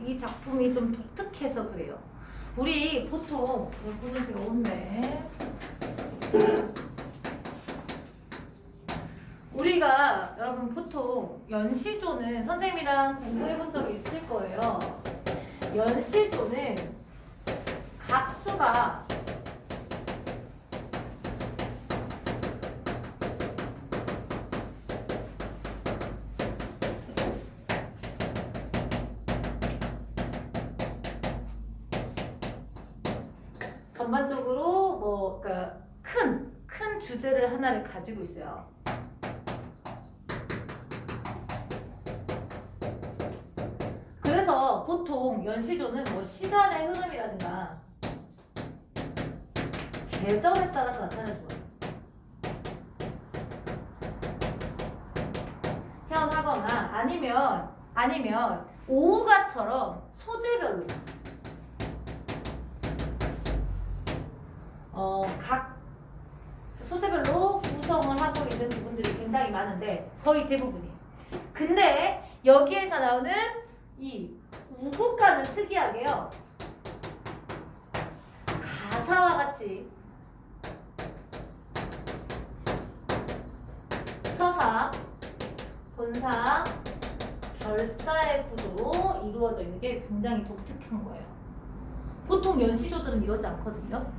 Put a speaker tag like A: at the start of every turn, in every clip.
A: 이 작품이 좀 독특해서 그래요. 우리 보통 분수가 온대. 우리가 여러분 보통 연시조는 선생님이랑 공부해 본 적이 있을 거예요. 연시조는 각수가 전반적으로 뭐 그러니까 큰 주제를 하나를 가지고 있어요. 그래서 보통 연시조는 뭐 시간의 흐름이라든가 계절에 따라서 나타나는 거예요. 현하거나 아니면 오후가처럼 소재별로 각 소재별로 구성을 하고 있는 부분들이 굉장히 많은데 거의 대부분이에요. 근데 여기에서 나오는 이 우국가는 특이하게요. 가사와 같이 서사, 본사, 결사의 구조로 이루어져 있는 게 굉장히 독특한 거예요. 보통 연시조들은 이러지 않거든요.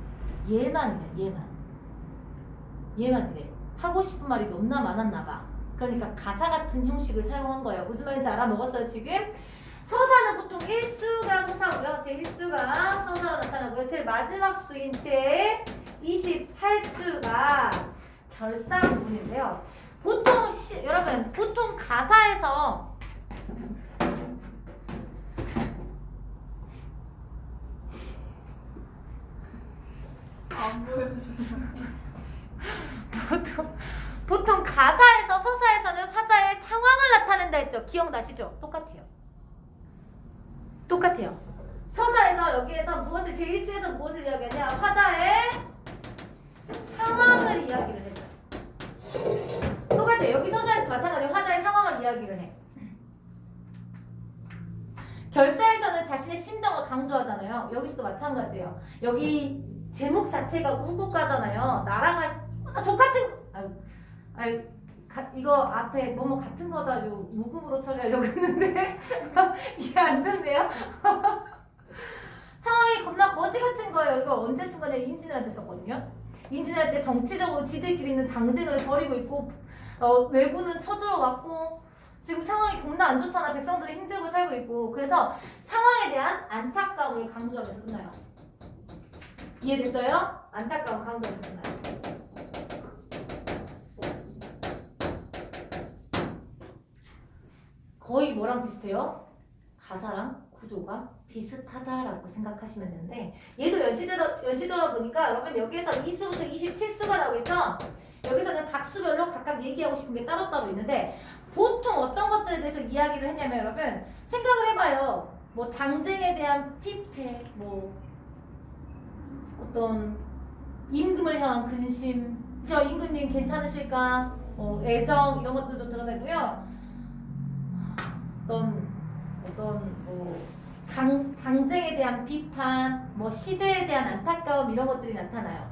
A: 얘만 이래. 하고 싶은 말이 너무나 많았나 봐. 그러니까 가사 같은 형식을 사용한 거예요. 무슨 말인지 알아먹었어요 지금? 서사는 보통 1수가 서사고요. 제1수가 서사로 나타나고요. 제일 마지막 수인 제28수가 결사 부분인데요. 보통 여러분 보통 가사에서
B: 안 보여요.
A: 보통 가사에서 서사에서는 화자의 상황을 나타낸다 했죠. 기억나시죠? 똑같아요. 서사에서 여기에서 무엇을 제1수에서 무엇을 이야기하냐? 화자의 상황을 이야기를 해요. 똑같아요. 여기 서사에서 마찬가지로 화자의 상황을 이야기를 해. 결사에서는 자신의 심정을 강조하잖아요. 여기서도 마찬가지예요. 여기 제목 자체가 우국가잖아요. 나랑 똑같은 이거 앞에 뭐뭐 같은 거다 무국으로 처리하려고 했는데 이해 안 됐네요. 상황이 겁나 거지 같은 거예요. 이거 언제 쓴 거냐? 임진왜란 때 썼거든요. 임진왜란 때 정치적으로 지들끼리 있는 당쟁을 벌이고 있고 왜군은 쳐들어왔고 지금 상황이 겁나 안 좋잖아. 백성들이 힘들고 살고 있고. 그래서 상황에 대한 안타까움을 강조하면서 끝나요. 이해됐어요? 안타까움 강조하면서 끝나요. 거의 뭐랑 비슷해요? 가사랑 구조가 비슷하다라고 생각하시면 되는데 얘도 연시조다 보니까 여러분 여기에서 2수부터 27수가 나오겠죠? 여기서는 각 수별로 각각 얘기하고 싶은 게 따로따로 있는데 보통 어떤 것들에 대해서 이야기를 했냐면 여러분 생각을 해봐요. 뭐 당쟁에 대한 피폐, 뭐 어떤 임금을 향한 근심, 저 임금님 괜찮으실까? 애정 이런 것들도 드러내고요. 어떤 뭐 당쟁에 대한 비판, 뭐 시대에 대한 안타까움 이런 것들이 나타나요.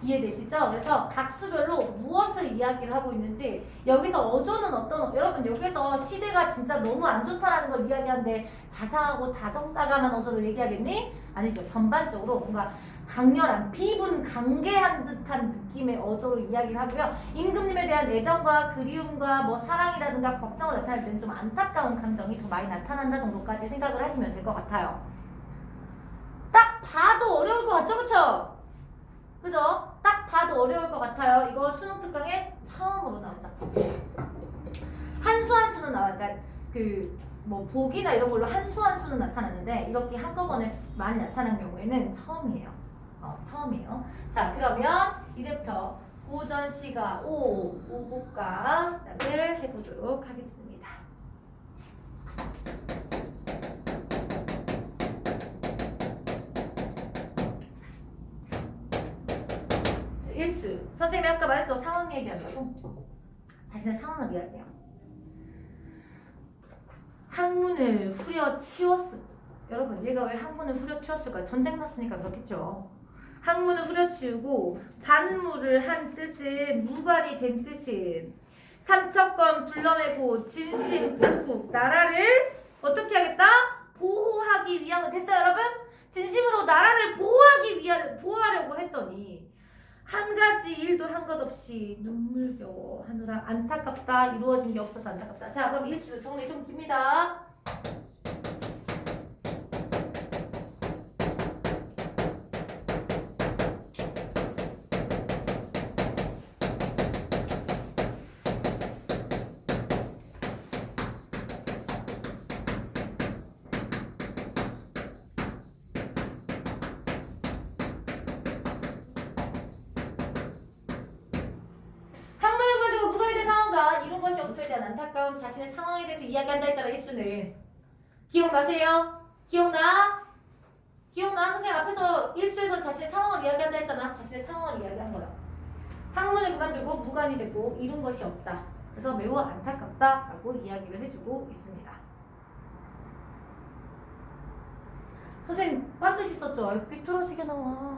A: 이해되시죠? 그래서 각 수별로 무엇을 이야기를 하고 있는지 여기서 어조는 여러분 여기서 시대가 진짜 너무 안 좋다라는 걸 이야기하는데 자상하고 다정다감한 어조로 얘기하겠니? 아니죠. 전반적으로 뭔가 강렬한 비분 강개한 듯한 느낌의 어조로 이야기를 하고요. 임금님에 대한 애정과 그리움과 뭐 사랑이라든가 걱정을 나타낼 때는 좀 안타까운 감정이 더 많이 나타난다 정도까지 생각을 하시면 될 것 같아요. 딱 봐도 어려울 것 같죠? 그죠? 딱 봐도 어려울 것 같아요. 이거 수능 특강에 처음으로 나온 작품. 한 수는 나와요. 그러니까 뭐 복이나 이런 걸로 한 수는 나타났는데 이렇게 한꺼번에 많이 나타난 경우에는 처음이에요. 처음이에요. 자, 그러면 이제부터 고전 시가 5국가 시작을 해보도록 하겠습니다. 일수. 선생님이 아까 말했죠. 상황 얘기한다고. 자신의 상황을 이야기해요. 항문을 후려치웠어. 여러분 얘가 왜 항문을 후려치웠을까요? 전쟁 났으니까 그렇겠죠. 항문을 후려치우고 반무를 한 뜻은 무관이 된 뜻은 삼척검 둘러매고 진심 복국 나라를 어떻게 하겠다? 보호하기 위한 됐어요 여러분? 진심으로 나라를 보호하려고 했더니 한 가지 일도 한 것 없이 눈물겨워 하느라 안타깝다 이루어진 게 없어서 안타깝다. 자 그럼 일수 정리 좀 깁니다. 이룬 것이 없음에 대한 안타까움 자신의 상황에 대해서 이야기한다 했잖아 일수는. 기억나세요? 기억나? 선생님 앞에서 일수에서 자신의 상황을 이야기한다 했잖아. 자신의 상황을 이야기한 거야. 학문을 그만두고 무관이 되고 이룬 것이 없다. 그래서 매우 안타깝다 라고 이야기를 해주고 있습니다. 선생님 반드시 썼죠? 아이고 삐뚤어지게 나와.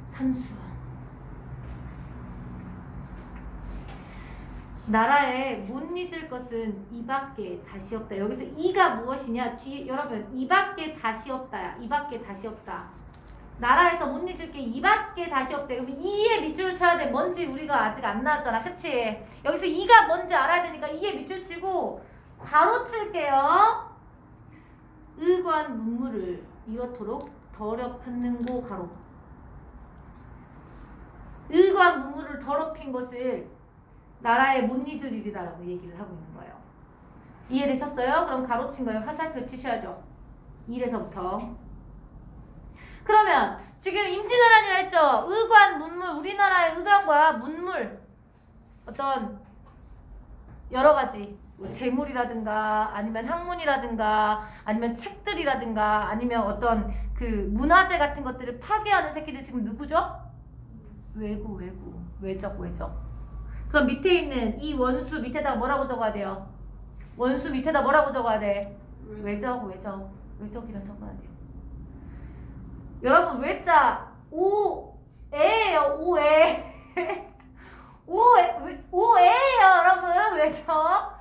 A: 삼수 나라에 못 잊을 것은 이밖에 다시 없다. 여기서 이가 무엇이냐? 뒤에 여러분 이밖에 다시 없다야. 이밖에 다시 없다. 나라에서 못 잊을 게 이밖에 다시 없대. 그럼 이에 밑줄을 쳐야 돼. 뭔지 우리가 아직 안 나왔잖아. 그치? 여기서 이가 뭔지 알아야 되니까 이에 밑줄 치고 괄호 칠게요. 의관 문물을 이렇도록 더럽혔는고 가로. 의관 문물을 더럽힌 것을 나라에 못 잊을 일이다라고 얘기를 하고 있는 거예요. 이해되셨어요? 그럼 가로친 거예요. 화살표 치셔야죠. 1에서부터. 그러면 지금 임진왜란이라 했죠. 의관 문물, 우리나라의 의관과 문물 어떤 여러 가지 뭐 재물이라든가 아니면 학문이라든가 아니면 책들이라든가 아니면 어떤 그 문화재 같은 것들을 파괴하는 새끼들 지금 누구죠? 외적. 그럼 밑에 있는 이 원수 밑에다가 뭐라고 적어야 돼요? 원수 밑에다 뭐라고 적어야 돼? 외적이라 적어야 돼요. 여러분 외자 오에예요. 오에예요 여러분. 외적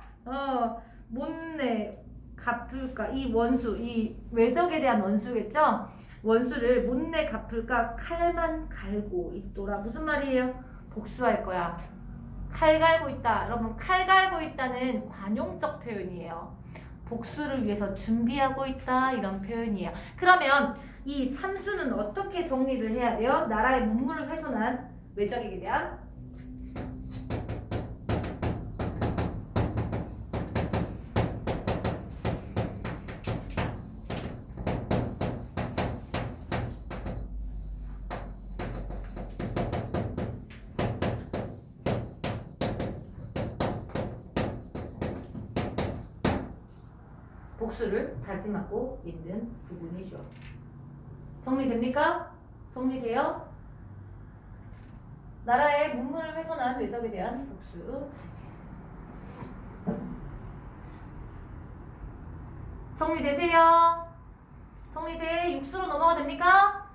A: 못내 갚을까 이 원수 이 외적에 대한 원수겠죠. 원수를 못내 갚을까 칼만 갈고 있도라. 무슨 말이에요? 복수할 거야. 칼 갈고 있다. 여러분 칼 갈고 있다는 관용적 표현이에요. 복수를 위해서 준비하고 있다 이런 표현이에요. 그러면 이 삼수는 어떻게 정리를 해야 돼요? 나라의 문물을 훼손한 외적에게 대한 복수를 다짐하고 있는 부분이죠. 정리됩니까? 정리돼요? 나라의 문물을 훼손한 외적에 대한 복수 다짐. 정리되세요? 정리돼? 육수로 넘어가 됩니까?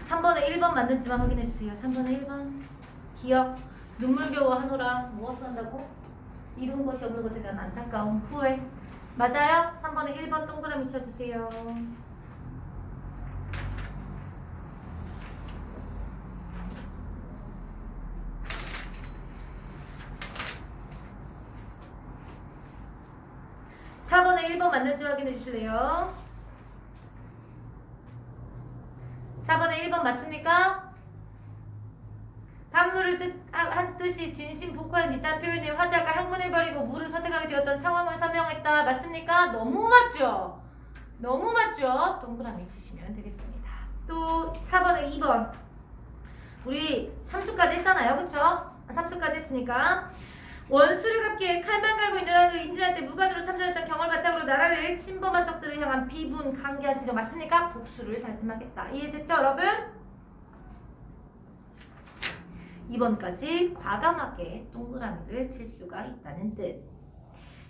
A: 자, 3번에 1번 맞는지만 확인해주세요. 3번에 1번 기억 눈물겨워 하노라. 무엇을 한다고? 이룬 것이 없는 것에 대한 안타까움 후회. 맞아요? 3번에 1번 동그라미 쳐주세요. (4번에 1번) 맞는지 확인해 주실래요? 4번에 1번 맞습니까? 반물을 한 뜻이 진심 복화한 이딴 표현에 화자가 학문을 버리고 무를 선택하게 되었던 상황을 설명했다. 맞습니까? 너무 맞죠? 너무 맞죠? 동그라미 치시면 되겠습니다. 또 4번에 2번 우리 3수까지 했잖아요. 그쵸? 3수까지 했으니까 원수를 갚기에 칼만 갈고 인정하고 인질할 때 무관으로 참전했던 경험을 바탕으로 나라를 침범한 적들을 향한 비분, 강개한 심정 맞습니까? 복수를 다짐하겠다. 이해됐죠 여러분? 2번까지 과감하게 동그라미를 칠 수가 있다는 뜻.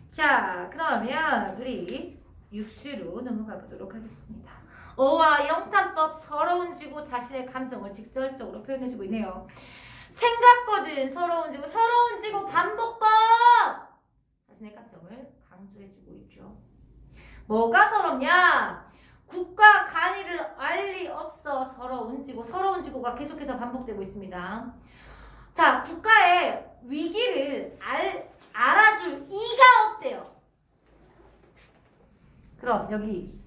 A: 자, 그러면 우리 육수로 넘어가 보도록 하겠습니다. 어와 영탄법 서러운지고 자신의 감정을 직설적으로 표현해주고 있네요. 생각거든 서러운지고 반복법 자신의 감정을 강조해주고 있죠. 뭐가 서럽냐? 국가 간의를 알 리 없어 서러운지고가 계속해서 반복되고 있습니다. 자, 국가의 위기를 알아줄 이가 없대요. 그럼 여기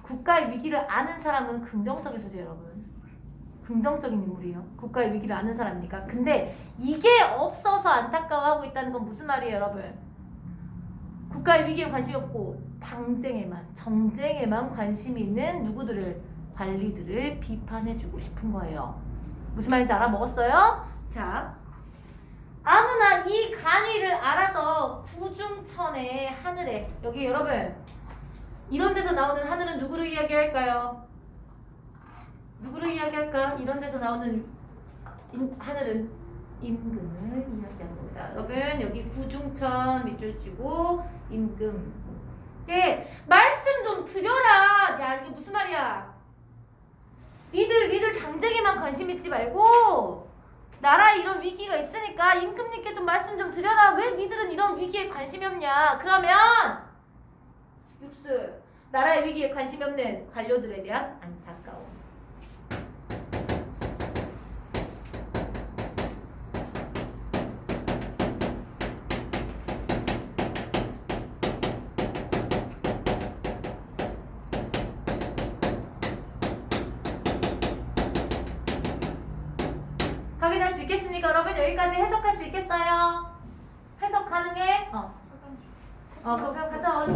A: 국가의 위기를 아는 사람은 긍정적인 소재 여러분. 긍정적인 인물이에요. 국가의 위기를 아는 사람이니까. 근데 이게 없어서 안타까워하고 있다는 건 무슨 말이에요 여러분? 국가의 위기에 관심이 없고 당쟁에만, 정쟁에만 관심이 있는 누구들을, 관리들을 비판해주고 싶은 거예요. 무슨 말인지 알아먹었어요? 자, 아무나 이 간위를 알아서 구중천의 하늘에, 여기 여러분 이런 데서 나오는 하늘은 누구를 이야기할까요? 누구를 이야기할까? 이런 데서 나오는 하늘은 임금을 이야기하는 겁니다. 여러분 여기 구중천 밑줄 치고 임금. 말씀 좀 드려라. 야 이게 무슨 말이야? 니들 당쟁에만 관심 있지 말고 나라에 이런 위기가 있으니까 임금님께 좀 말씀 좀 드려라. 왜 니들은 이런 위기에 관심이 없냐? 그러면 육수 나라의 위기에 관심이 없는 관료들에 대한 안타까움. 확인할 수 있겠습니까? 여러분 여기까지 해석할 수 있겠어요? 해석 가능해? 그거 갔다 와.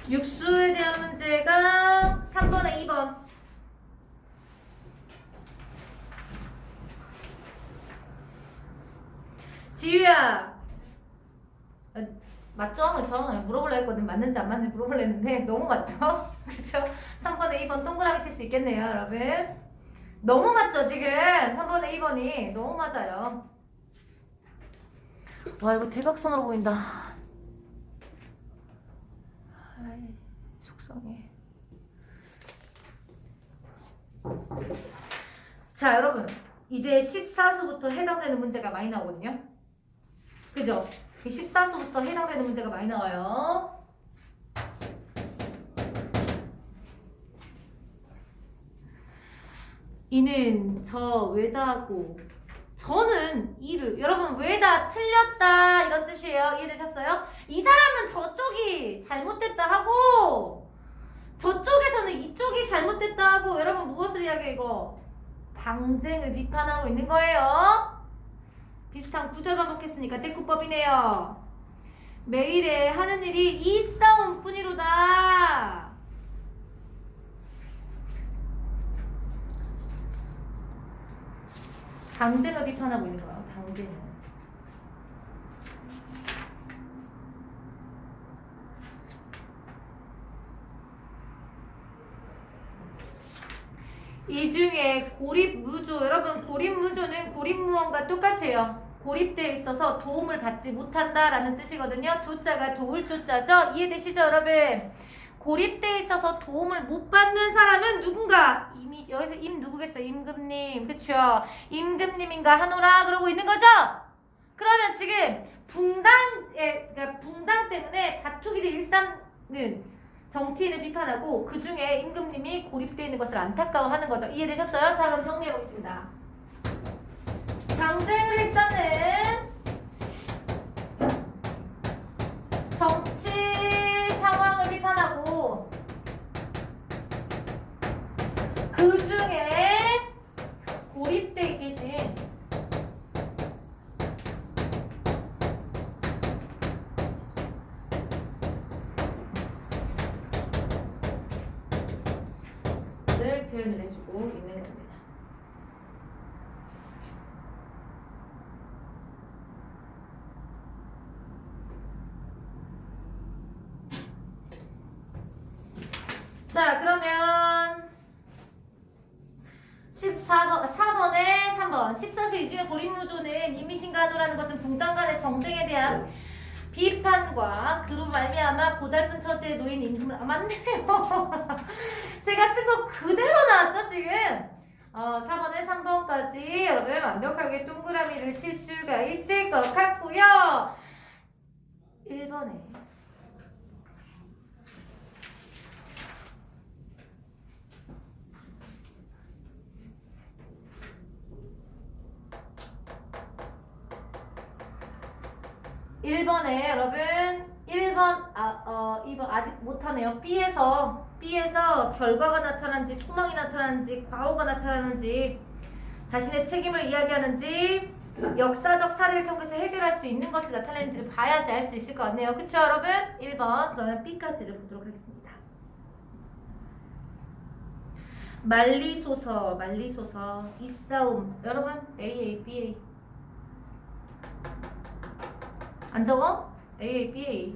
A: 육수에 대한 문제가 3번에 2번. 지유야. 맞죠? 저 물어보려 했거든. 맞는지 안 맞는지 물어보려 했는데 너무 맞죠? 그죠? 3번에 2번 동그라미 칠 수 있겠네요 여러분. 너무 맞죠 지금? 3번에 2번이 너무 맞아요. 와 이거 대각선으로 보인다. 아이 속상해. 자 여러분 이제 14수부터 해당되는 문제가 많이 나오거든요. 그죠? 14수부터 해당되는 문제가 많이 나와요. 이는 저 외다고 저는 이를 여러분 외다 틀렸다 이런 뜻이에요. 이해되셨어요? 이 사람은 저쪽이 잘못됐다 하고 저쪽에서는 이쪽이 잘못됐다 하고 여러분 무엇을 이야기해 이거? 당쟁을 비판하고 있는 거예요. 비슷한 구절 반복했으니까 대꾸법이네요. 매일에 하는 일이 이 싸움뿐이로다. 당쟁을 비판하고 있는 거예요. 당쟁을. 이 중에 고립무조, 여러분 고립무조는 고립무원과 똑같아요. 고립되어 있어서 도움을 받지 못한다라는 뜻이거든요. 조자가 도울 조자죠. 이해되시죠 여러분? 고립되어 있어서 도움을 못 받는 사람은 누군가? 이미 여기서 임 누구겠어요? 임금님. 그쵸? 임금님인가 하노라 그러고 있는 거죠? 그러면 지금 그러니까 붕당 때문에 다투기를 일삼는 정치인을 비판하고 그 중에 임금님이 고립되어 있는 것을 안타까워하는 거죠. 이해되셨어요? 자 그럼 정리해 보겠습니다. 당쟁을 일삼는 정치 상황을 비판하고 그 중에 고립되어 계신 표현을 해주고 있는 겁니다. 자, 그러면 4번에 3번 14세 이중의 고립노조는 임미신간호라는 것은 분단 간의 정쟁에 대한 비판과 그로 말미암아 고달픈 처지에 놓인 임금을 맞네요. 제가 쓴 거 그대로 나왔죠 지금. 4번에 3번까지 여러분 완벽하게 동그라미를 칠 수가 있을 것 같고요. 1번에 여러분 1번 2번 아직 못하네요. B에서 결과가 나타나는지 소망이 나타나는지 과거가 나타나는지 자신의 책임을 이야기하는지 역사적 사례를 통해서 해결할 수 있는 것이 나타나는지를 봐야지 알 수 있을 것 같네요. 그쵸 여러분? 1번 그러면 B까지를 보도록 하겠습니다. 말리소서 이 싸움 여러분 AA, BA 안 적어? AA, BA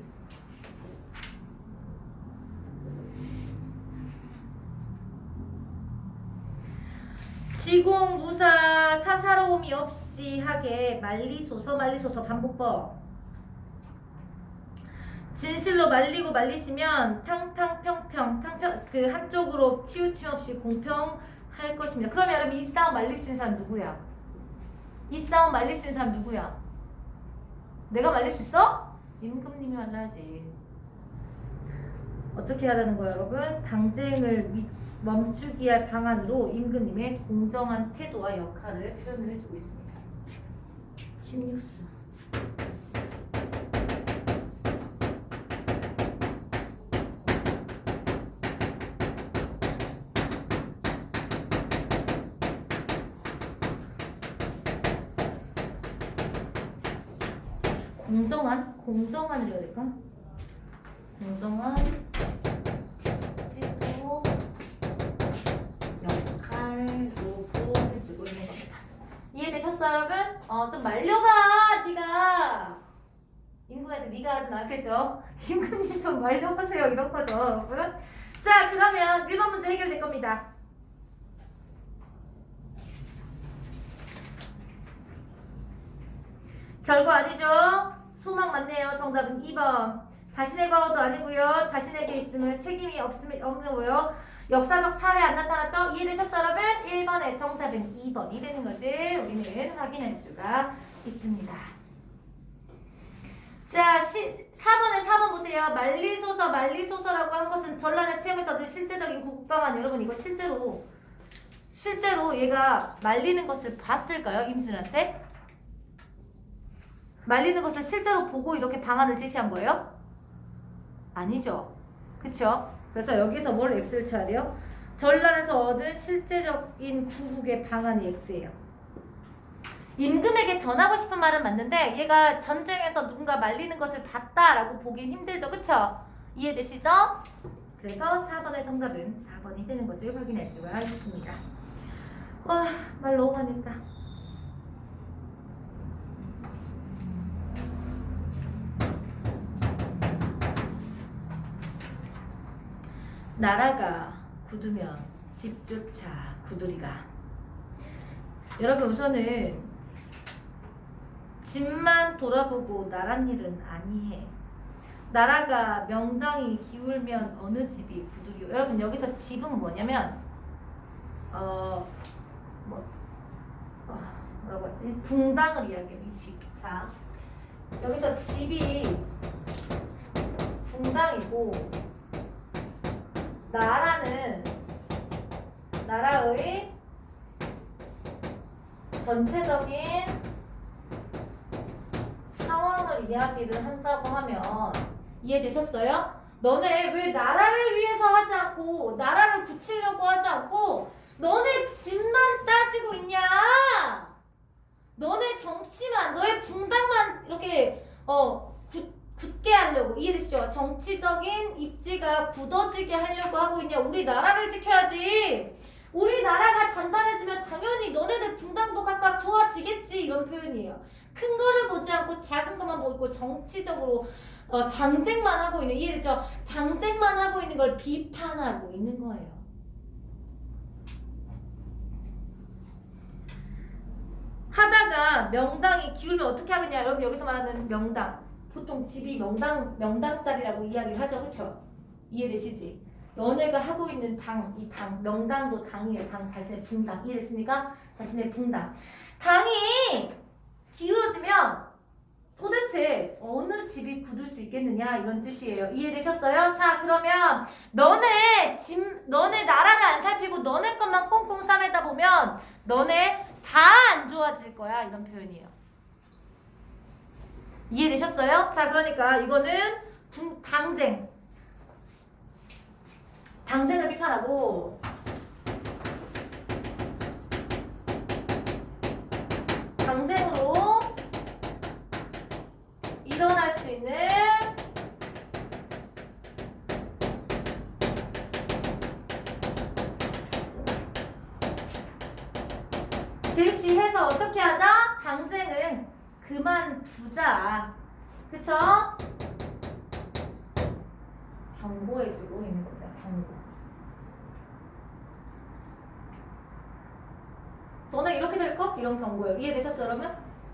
A: 지공무사 사사로움이 없이 하게 말리소서 반복법 진실로 말리고 말리시면 탕탕평평 그 한쪽으로 치우침 없이 공평할 것입니다. 그러면 여러분 이 싸움 말릴 수 있는 사람 누구야? 이 싸움 말릴 수 있는 사람 누구야? 내가 말릴 수 있어? 임금님이 말라야지. 어떻게 하라는 거야 여러분? 당쟁을 멈추기 할 방안으로 임금님의 공정한 태도와 역할을 표현을 해주고 있습니다. 16수 공정한을 해야 될까? 공정한 태도 역할로도 해주고 있는 겁니다. 이해되셨어 여러분? 좀 말려봐 네가 임금한테 네가 하진 않겠죠? 임금님 좀 말려보세요 이런 거죠 여러분. 자 그러면 1번 문제 해결될 겁니다. 결과 아니죠? 소망 맞네요. 정답은 2번. 자신의 과거도 아니고요. 자신에게 있음을 책임이 없고요. 역사적 사례 안 나타났죠? 이해되셨어 여러분? 1번의 정답은 2번이 되는 것을 우리는 확인할 수가 있습니다. 자, 4번 보세요. 말리소서라고 한 것은 전란을 체험에서 늘 실제적인 구국방안 여러분 이거 실제로 얘가 말리는 것을 봤을까요? 임순한테? 말리는 것을 실제로 보고 이렇게 방안을 제시한 거예요? 아니죠. 그쵸? 그래서 여기서 뭘 X를 쳐야 돼요? 전란에서 얻은 실제적인 구국의 방안이 X예요. 임금에게 전하고 싶은 말은 맞는데 얘가 전쟁에서 누군가 말리는 것을 봤다라고 보긴 힘들죠. 그쵸? 이해되시죠? 그래서 4번의 정답은 4번이 되는 것을 확인할 수가 있습니다. 와, 말 너무 많이 했다. 나라가 굳으면 집조차 굳으리가. 여러분 우선은 집만 돌아보고 나란 일은 아니해. 나라가 명당이 기울면 어느 집이 굳으리요. 여러분 여기서 집은 뭐냐면 뭐라고 하지? 붕당을 이야기해요. 이 집. 자 여기서 집이 붕당이고 나라는 나라의 전체적인 상황을 이야기를 한다고 하면 이해되셨어요? 너네 왜 나라를 위해서 하지 않고 나라를 굳히려고 하지 않고 너네 집만 따지고 있냐? 너네 정치만 너의 붕당만 이렇게 굳게 하려고. 이해되시죠? 정치적인 입지가 굳어지게 하려고 하고 있냐? 우리 나라를 지켜야지. 우리나라가 단단해지면 당연히 너네들 분당도 각각 좋아지겠지 이런 표현이에요. 큰 거를 보지 않고 작은 것만 보고 정치적으로 당쟁만 하고 있는, 이해됐죠? 당쟁만 하고 있는 걸 비판하고 있는 거예요. 하다가 명당이 기울면 어떻게 하겠냐? 여러분 여기서 말하는 명당, 보통 집이 명당짜리라고 이야기를 하죠, 그렇죠? 이해되시지? 너네가 하고 있는 당, 이 당, 명당도 당이에요. 당 자신의 분당, 이해됐습니까? 자신의 분당. 당이 기울어지면 도대체 어느 집이 굳을 수 있겠느냐 이런 뜻이에요. 이해되셨어요? 자, 그러면 너네 나라를 안 살피고 너네 것만 꽁꽁 싸매다 보면 너네 다 안 좋아질 거야 이런 표현이에요. 이해되셨어요? 자, 그러니까 이거는 당쟁을 비판하고 당쟁으로 일어날 수 있는 제시해서 어떻게 하자? 당쟁을 그만두자. 그쵸? 경고해주고 있는 겁니다. 경고. 너네 이렇게 될 거? 이런 경고예요. 이해되셨어요, 여러분?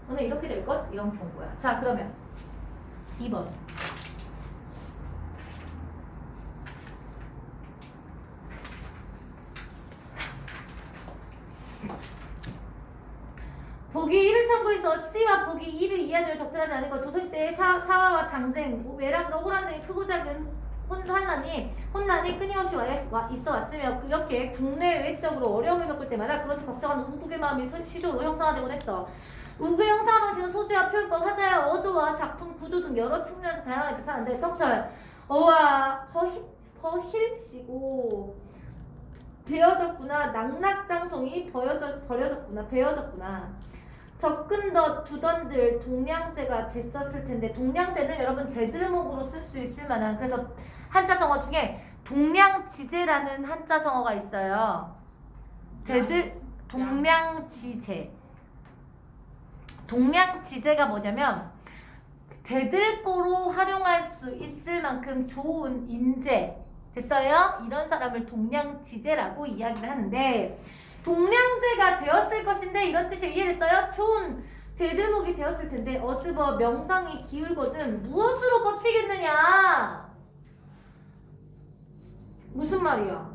A: 너네 이렇게 될 거? 이런 경고야. 자, 그러면 2번. 보기 1을 참고해서 C와 보기 1을 이하대로 적절하지 않은 것. 조선시대의 사화와 당쟁, 외란과 호란 등의 크고 작은 혼란이 끊임없이 있어 왔으며 이렇게 국내외적으로 어려움을 겪을 때마다 그것이 걱정하는 우국의 마음이 시조로 형성화되곤 했어. 우국의 형성화 방식은 소재와 표현법, 화자의 어조와 작품 구조 등 여러 측면에서 다양하게 나타나는데 정철, 어와 버힐시고 베어졌구나. 낙낙장송이 버려졌구나. 베어졌구나. 접근덧 두던들 동량제가 됐었을 텐데, 동량제는 여러분 대들목으로 쓸 수 있을 만한, 그래서 한자성어 중에 동량지제라는 한자성어가 있어요. 동량지제. 동량지제가 뭐냐면 대들보로 활용할 수 있을 만큼 좋은 인재, 됐어요? 이런 사람을 동량지제라고 이야기를 하는데, 동량제가 되었을 것인데 이런 뜻이 이해됐어요? 좋은 대들목이 되었을 텐데 어즈버 명당이 기울거든 무엇으로 버티겠느냐? 무슨 말이야?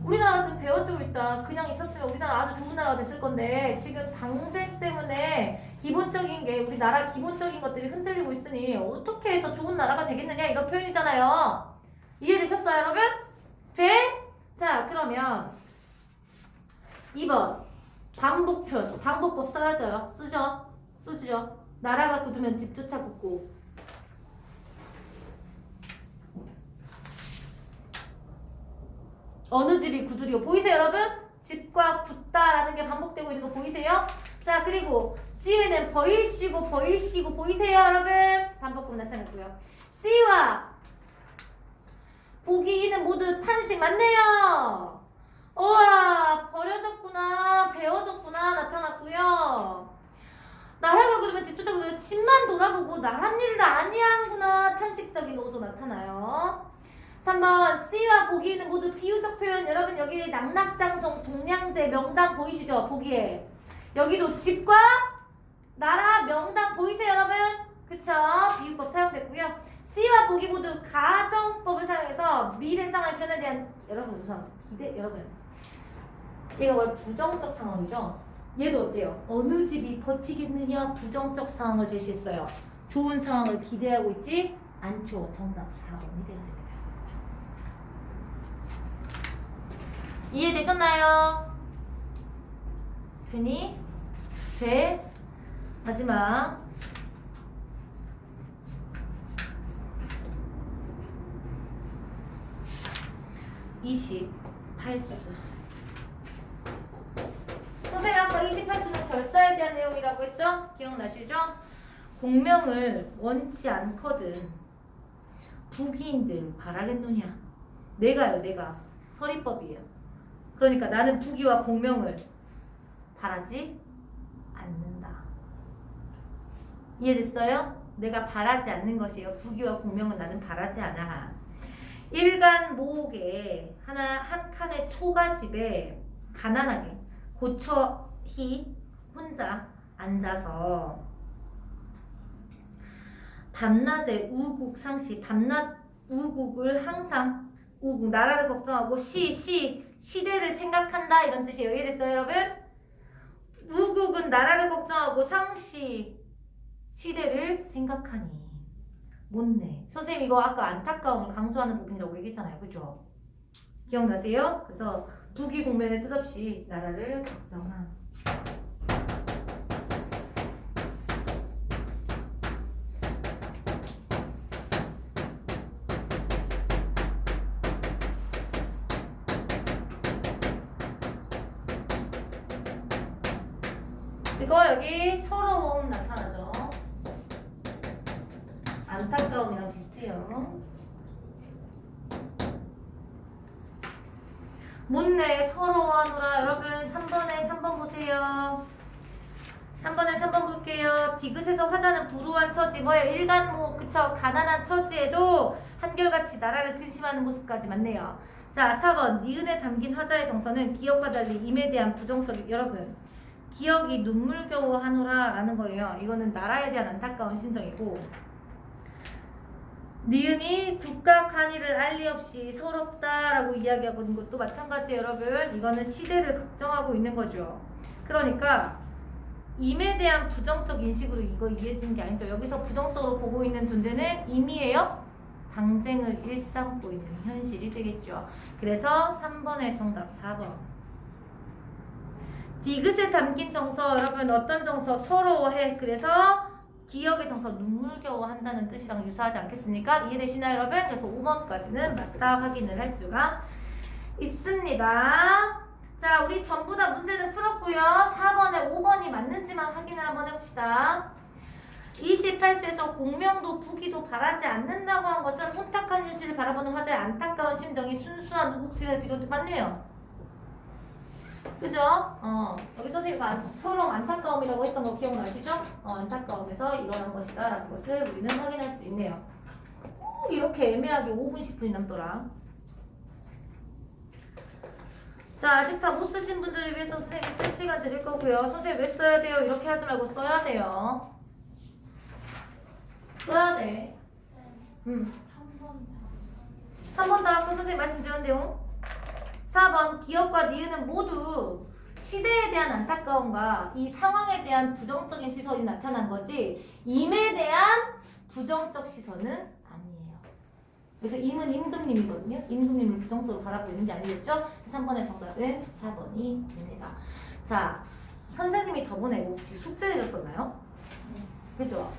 A: 우리나라가 지금 배워지고 있다. 그냥 있었으면 우리나라 아주 좋은 나라가 됐을 건데 지금 당쟁 때문에 기본적인 게 우리나라 기본적인 것들이 흔들리고 있으니 어떻게 해서 좋은 나라가 되겠느냐 이런 표현이잖아요. 이해되셨어요, 여러분? 돼? 자, 그러면 2번 반복편, 반복법 쓰죠. 나라가 굳으면 집조차 굳고. 어느 집이 굳으리요? 보이세요, 여러분? 집과 굳다라는 게 반복되고 있는 거 보이세요? 자, 그리고 C에는 버일시고 보이세요, 여러분? 반복법 나타났고요. C와 보기 2는 모두 탄식 맞네요. 우와, 버려졌구나, 베어졌구나 나타났고요. 나라가 굳으면 집조차 굳으면 집만 돌아보고 나란 일을 아니야 하는구나 탄식적인 어조 나타나요. 3번 C와 보기는 모두 비유적 표현. 여러분 여기 낙낙장송, 동량제, 명당 보이시죠? 보기에 여기도 집과 나라, 명당 보이세요, 여러분? 그쵸? 비유법 사용됐고요. C와 보기 모두 가정법을 사용해서 미래 상황의 편에 대한 여러분 우선 여러분 얘가 뭘 부정적 상황이죠? 얘도 어때요? 어느 집이 버티겠느냐 부정적 상황을 제시했어요. 좋은 상황을 기대하고 있지 않죠. 정답 4번이 돼야 됩니다. 이해되셨나요? 괜히 돼. 마지막 28수. 선생님 아까 28수는 결사에 대한 내용이라고 했죠? 기억나시죠? 공명을 원치 않거든 부기인들 바라겠노냐. 내가 서리법이에요. 그러니까 나는 부귀와 공명을 바라지 않는다. 이해됐어요? 내가 바라지 않는 것이에요. 부귀와 공명은 나는 바라지 않아. 일간 모옥에 한 칸의 초가집에 가난하게 고처히 혼자 앉아서 밤낮에 우국상시 밤낮 우국을 항상 우국 나라를 걱정하고 시대를 생각한다 이런 뜻이에요. 이해됐어요 여러분? 우국은 나라를 걱정하고 상시 시대를 생각하니 못내. 선생님 이거 아까 안타까움을 강조하는 부분이라고 얘기했잖아요. 그죠? 기억나세요? 그래서 부귀공명의 뜻없이 나라를 걱정한. 이거 여기 서러움 나타나죠. 안타까움이랑 비슷해요. 못내 서러워하노라. 여러분 3번에 3번 보세요. 3번에 3번 볼게요. 디귿에서 화자는 불우한 처지 뭐예요? 일간모 그쵸? 가난한 처지에도 한결같이 나라를 근심하는 모습까지 맞네요. 자 4번 니은에 담긴 화자의 정서는 기억과 달리 임에 대한 부정적인 여러분 기억이 눈물겨워 하노라 라는 거예요. 이거는 나라에 대한 안타까운 심정이고 니은이 국가 간이를 알리 없이 서럽다라고 이야기하고 있는 것도 마찬가지예요. 여러분 이거는 시대를 걱정하고 있는 거죠. 그러니까 임에 대한 부정적 인식으로 이거 이해해지는 게 아니죠. 여기서 부정적으로 보고 있는 존재는 임이에요. 당쟁을 일삼고 있는 현실이 되겠죠. 그래서 3번의 정답 4번. 디귿에 담긴 정서 여러분 어떤 정서? 서러워해. 그래서 기억의 정서 눈물겨워 한다는 뜻이랑 유사하지 않겠습니까? 이해되시나요 여러분? 그래서 5번까지는 맞다 확인을 할 수가 있습니다. 자 우리 전부 다 문제는 풀었고요. 4번에 5번이 맞는지만 확인을 한번 해봅시다. 28세에서 공명도 부귀도 바라지 않는다고 한 것은 혼탁한 현실을 바라보는 화자의 안타까운 심정이 순수한 우국지를 비롯해 맞네요. 그죠? 여기 선생님과 서러움 안타까움이라고 했던 거 기억나시죠? 안타까움에서 일어난 것이다 라는 것을 우리는 확인할 수 있네요. 이렇게 애매하게 5분 10분이 남더라. 자 아직 다 못 쓰신 분들을 위해서 선생님이 쓸 시간 드릴 거고요. 선생님 왜 써야 돼요? 이렇게 하지 말고 써야 돼요. 써야 돼. 3번 다 아까 선생님 말씀드렸는데요. 4번 기억과 니은은 모두 시대에 대한 안타까움과 이 상황에 대한 부정적인 시선이 나타난 거지 임에 대한 부정적 시선은 아니에요. 그래서 임은 임금님이거든요. 임금님을 부정적으로 바라보고 있는 게 아니겠죠? 3번의 정답은 4번이 됩니다. 자, 선생님이 저번에 혹시 숙제 내줬었나요? 그죠?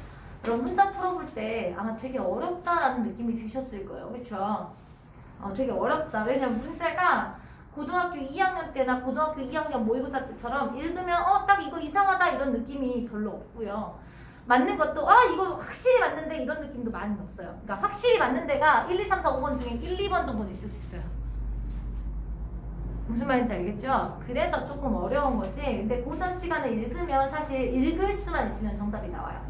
A: 그럼 문자 풀어볼 때 아마 되게 어렵다라는 느낌이 드셨을 거예요. 그쵸? 되게 어렵다. 왜냐면 문제가 고등학교 2학년 때나 고등학교 2학년 모의고사 때처럼 읽으면 딱 이거 이상하다 이런 느낌이 별로 없고요. 맞는 것도 이거 확실히 맞는데 이런 느낌도 많이 없어요. 그러니까 확실히 맞는 데가 1, 2, 3, 4, 5번 중에 1, 2번 정도는 있을 수 있어요. 무슨 말인지 알겠죠? 그래서 조금 어려운 거지. 근데 고전 시간에 읽으면 사실 읽을 수만 있으면 정답이 나와요.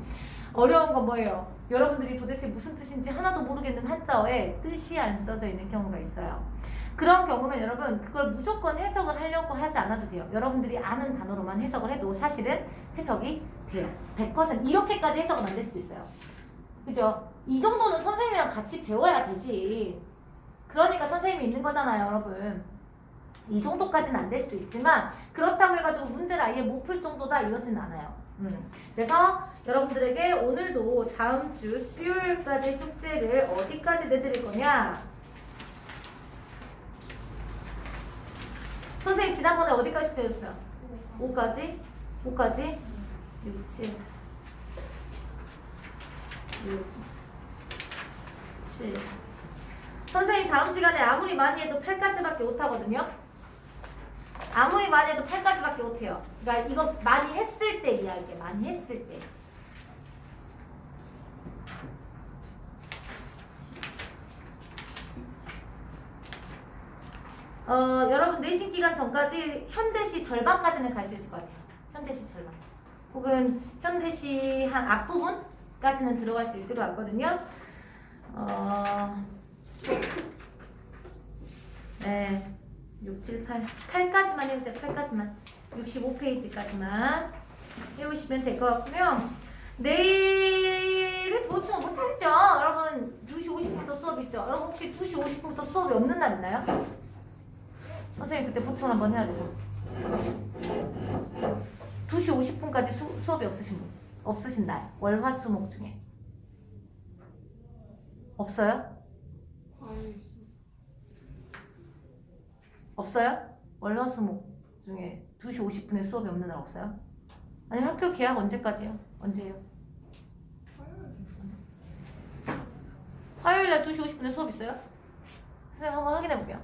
A: 어려운 건 뭐예요? 여러분들이 도대체 무슨 뜻인지 하나도 모르겠는 한자어에 뜻이 안 써져 있는 경우가 있어요. 그런 경우면 여러분 그걸 무조건 해석을 하려고 하지 않아도 돼요. 여러분들이 아는 단어로만 해석을 해도 사실은 해석이 돼요. 100% 이렇게까지 해석은 안 될 수도 있어요. 그죠? 이 정도는 선생님이랑 같이 배워야 되지. 그러니까 선생님이 있는 거잖아요, 여러분. 이 정도까지는 안 될 수도 있지만 그렇다고 해가지고 문제를 아예 못 풀 정도다 이러진 않아요. 그래서 여러분들에게 오늘도 다음 주 수요일까지 숙제를 어디까지 내드릴 거냐? 선생님 지난번에 어디까지 숙제 줬어요? 5까지? 5까지? 6, 7 6 7 선생님 다음 시간에 아무리 많이 해도 8까지밖에 못하거든요. 아무리 많이 해도 8까지밖에 못해요. 그러니까 이거 많이 했을 때 이야기해. 많이 했을 때. 여러분 내신 기간 전까지 현대시 절반까지는 갈 수 있을 것 같아요. 현대시 절반. 혹은 현대시 한 앞부분까지는 들어갈 수 있을 것 같거든요. 네. 6, 7, 8. 8까지만 해주세요. 8까지만. 65페이지까지만 해오시면 될 것 같고요. 내일은 보충 못하겠죠? 여러분 2시 50분부터 수업 있죠? 여러분 혹시 2시 50분부터 수업이 없는 날 있나요? 선생님 그때 보충 한번 해야 돼서 2시 50분까지 수업이 없으신 분? 없으신 날 월화수목 중에 없어요? 없어요? 월화수목 중에 2시 50분에 수업이 없는 날 없어요? 아니면 학교 개학 언제까지요? 언제예요? 화요일날 2시 50분에 수업 있어요? 선생님 한번 확인해 볼게요.